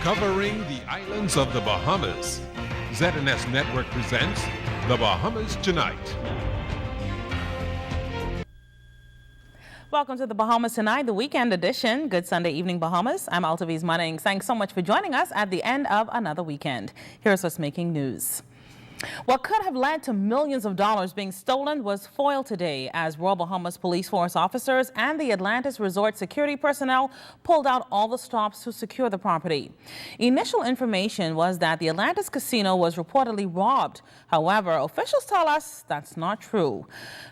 covering the islands of the Bahamas. ZNS Network presents The Bahamas Tonight. Welcome to The Bahamas Tonight, the weekend edition. Good Sunday evening, Bahamas. I'm Altaviz Munnings. Thanks so much for joining us at the end of another weekend. Here's what's making news. What could have led to millions of dollars being stolen was foiled today as Royal Bahamas Police Force officers and the Atlantis Resort security personnel pulled out all the stops to secure the property. Initial information was that the Atlantis Casino was reportedly robbed. However, officials tell us that's not true.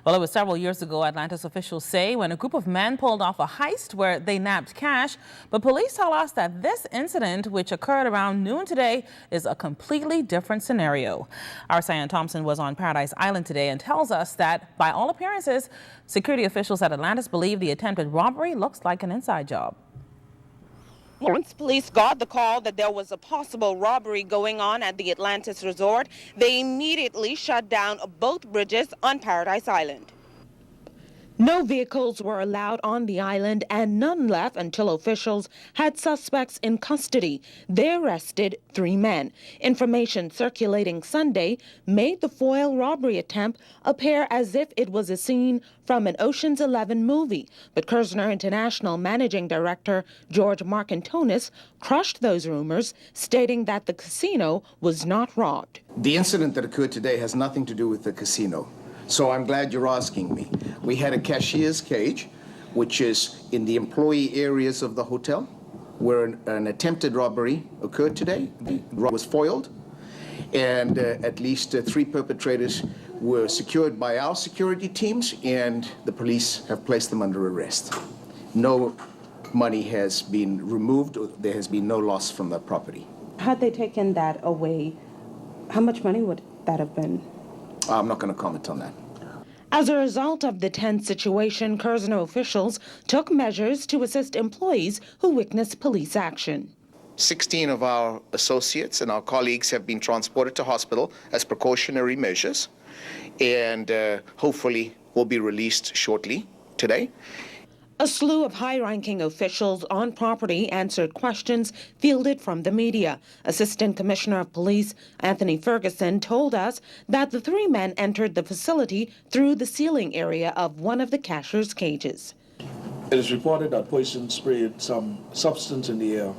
Well, it was several years ago, Atlantis officials say, when a group of men pulled off a heist where they nabbed cash. But police tell us that this incident, which occurred around noon today, is a completely different scenario. Our Cyan Thompson was on Paradise Island today and tells us that, by all appearances, security officials at Atlantis believe the attempted robbery looks like an inside job. Once police got the call that there was a possible robbery going on at the Atlantis Resort, they immediately shut down both bridges on Paradise Island. No vehicles were allowed on the island and none left until officials had suspects in custody. They arrested 3 men. Information circulating Sunday made the foil robbery attempt appear as if it was a scene from an Ocean's 11 movie. But Kerzner International Managing Director George Marcantonis crushed those rumors, stating that the casino was not robbed. The incident that occurred today has nothing to do with the casino. So I'm glad you're asking me. We had a cashier's cage, which is in the employee areas of the hotel, where an attempted robbery occurred today. The robbery was foiled, and at least 3 perpetrators were secured by our security teams, and the police have placed them under arrest. No money has been removed. There has been no loss from the property. Had they taken that away, how much money would that have been? I'm not going to comment on that. As a result of the tense situation, Kerzner officials took measures to assist employees who witnessed police action. 16 of our associates and our colleagues have been transported to hospital as precautionary measures, and hopefully will be released shortly today. A slew of high-ranking officials on property answered questions fielded from the media. Assistant Commissioner of Police Anthony Ferguson told us that the 3 men entered the facility through the ceiling area of one of the cashier's cages. It is reported that persons sprayed some substance in the air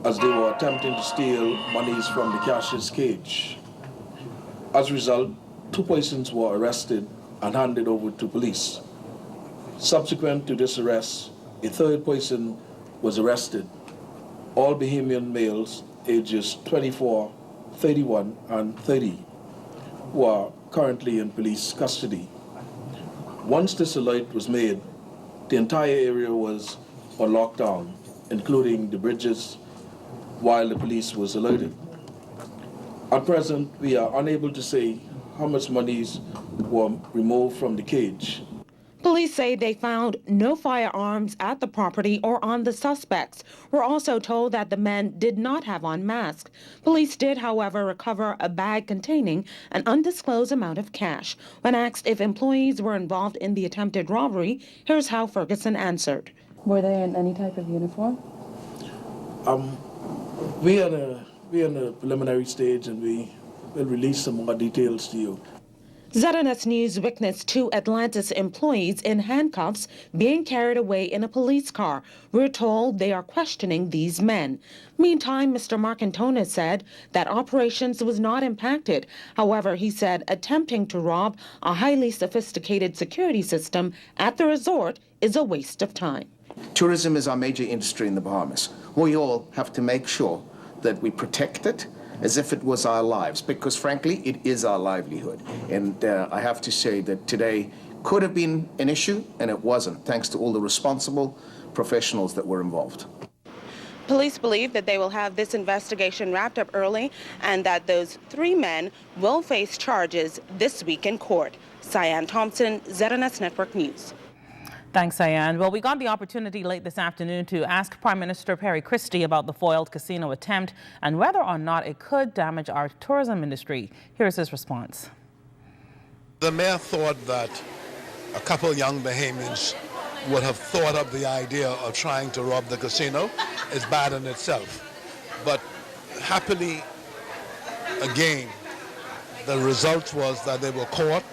as they were attempting to steal monies from the cashier's cage. As a result, 2 persons were arrested and handed over to police. Subsequent to this arrest, a 3rd person was arrested. All Bahamian males ages 24, 31, and 30 who are currently in police custody. Once this alert was made, the entire area was on lockdown, including the bridges, while the police was alerted. At present, we are unable to say how much monies were removed from the cage. Police say they found no firearms at the property or on the suspects. We're also told that the men did not have on masks. Police did, however, recover a bag containing an undisclosed amount of cash. When asked if employees were involved in the attempted robbery, here's how Ferguson answered. Were they in any type of uniform? We're in a preliminary stage, and we will release some more details to you. ZNS News witnessed 2 Atlantis employees in handcuffs being carried away in a police car. We're told they are questioning these men. Meantime, Mr. Marcantonis said that operations was not impacted. However, he said attempting to rob a highly sophisticated security system at the resort is a waste of time. Tourism is our major industry in the Bahamas. We all have to make sure that we protect it as if it was our lives, because frankly, it is our livelihood. And I have to say that today could have been an issue, and it wasn't, thanks to all the responsible professionals that were involved. Police believe that they will have this investigation wrapped up early and that those 3 men will face charges this week in court. Cyan Thompson, ZNS Network News. Thanks, Cyan. Well, we got the opportunity late this afternoon to ask Prime Minister Perry Christie about the foiled casino attempt and whether or not it could damage our tourism industry. Here's his response. The mayor thought that a couple young Bahamians would have thought of the idea of trying to rob the casino is bad in itself. But happily, again, the result was that they were caught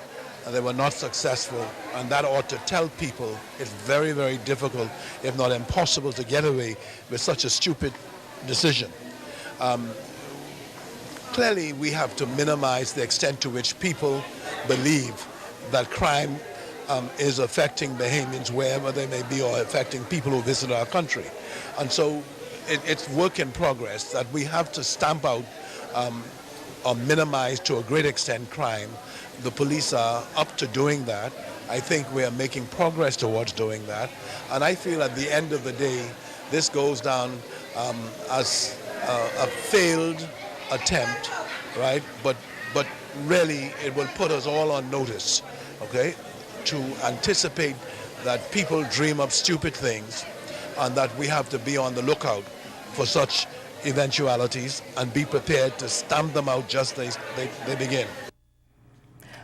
and they were not successful, and that ought to tell people it's very, very difficult, if not impossible, to get away with such a stupid decision. Clearly, we have to minimize the extent to which people believe that crime is affecting Bahamians wherever they may be, or affecting people who visit our country. And so it's work in progress that we have to stamp out or minimize to a great extent crime. The police are up to doing that. I think we are making progress towards doing that. And I feel at the end of the day, this goes down as a failed attempt, right? But really, it will put us all on notice, okay, to anticipate that people dream up stupid things, and that we have to be on the lookout for such eventualities and be prepared to stamp them out just as they begin.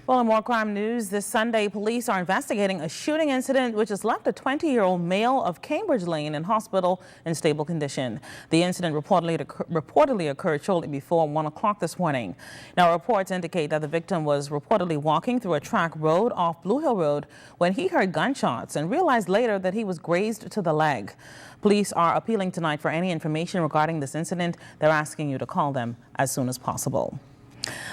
Well, in more crime news, this Sunday, police are investigating a shooting incident which has left a 20-year-old male of Cambridge Lane in hospital in stable condition. The incident reportedly occurred shortly before 1 o'clock this morning. Now, reports indicate that the victim was reportedly walking through a track road off Blue Hill Road when he heard gunshots and realized later that he was grazed to the leg. Police are appealing tonight for any information regarding this incident. They're asking you to call them as soon as possible.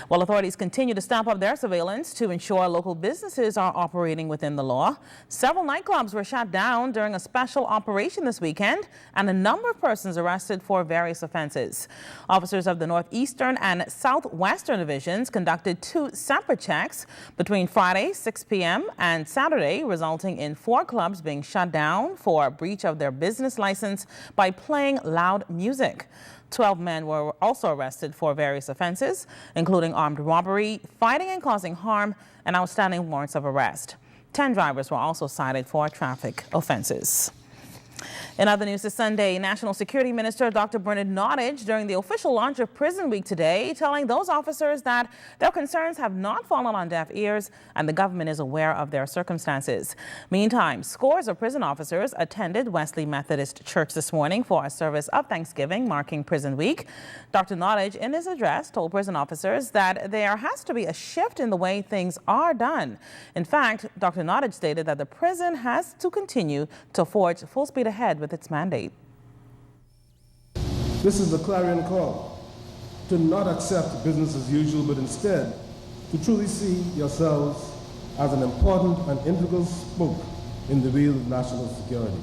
Well, authorities continue to step up their surveillance to ensure local businesses are operating within the law. Several nightclubs were shut down during a special operation this weekend, and a number of persons arrested for various offenses. Officers of the Northeastern and Southwestern divisions conducted 2 separate checks between Friday, 6 p.m. and Saturday, resulting in 4 clubs being shut down for a breach of their business license by playing loud music. 12 men were also arrested for various offenses, including armed robbery, fighting and causing harm, and outstanding warrants of arrest. 10 drivers were also cited for traffic offenses. In other news this Sunday, National Security Minister Dr. Bernard Nottage during the official launch of Prison Week today, telling those officers that their concerns have not fallen on deaf ears and the government is aware of their circumstances. Meantime, scores of prison officers attended Wesley Methodist Church this morning for a service of Thanksgiving marking Prison Week. Dr. Nottage, in his address, told prison officers that there has to be a shift in the way things are done. In fact, Dr. Nottage stated that the prison has to continue to forge full speed ahead with its mandate. This is a clarion call to not accept business as usual, but instead to truly see yourselves as an important and integral spoke in the wheel of national security.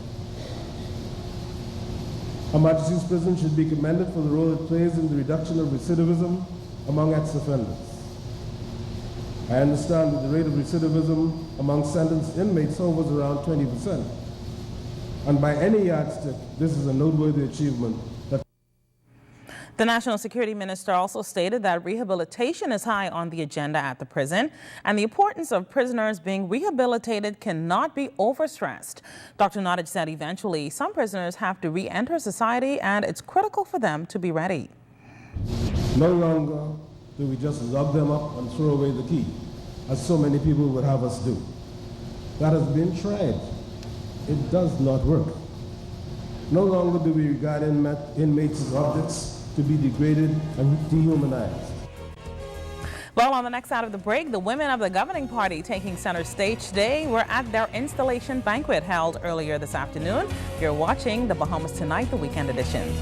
Her Majesty's Prison should be commended for the role it plays in the reduction of recidivism among ex-offenders. I understand that the rate of recidivism among sentenced inmates hovers around 20%. And by any yardstick, this is a noteworthy achievement. The National Security Minister also stated that rehabilitation is high on the agenda at the prison, and the importance of prisoners being rehabilitated cannot be overstressed. Dr. Nottage said eventually some prisoners have to re-enter society, and it's critical for them to be ready. No longer do we just lock them up and throw away the key, as so many people would have us do. That has been tried. It does not work. No longer do we regard inmates as objects to be degraded and dehumanized. Well, on the next side of the break, the women of the governing party taking center stage today were at their installation banquet held earlier this afternoon. You're watching the Bahamas Tonight, the weekend edition.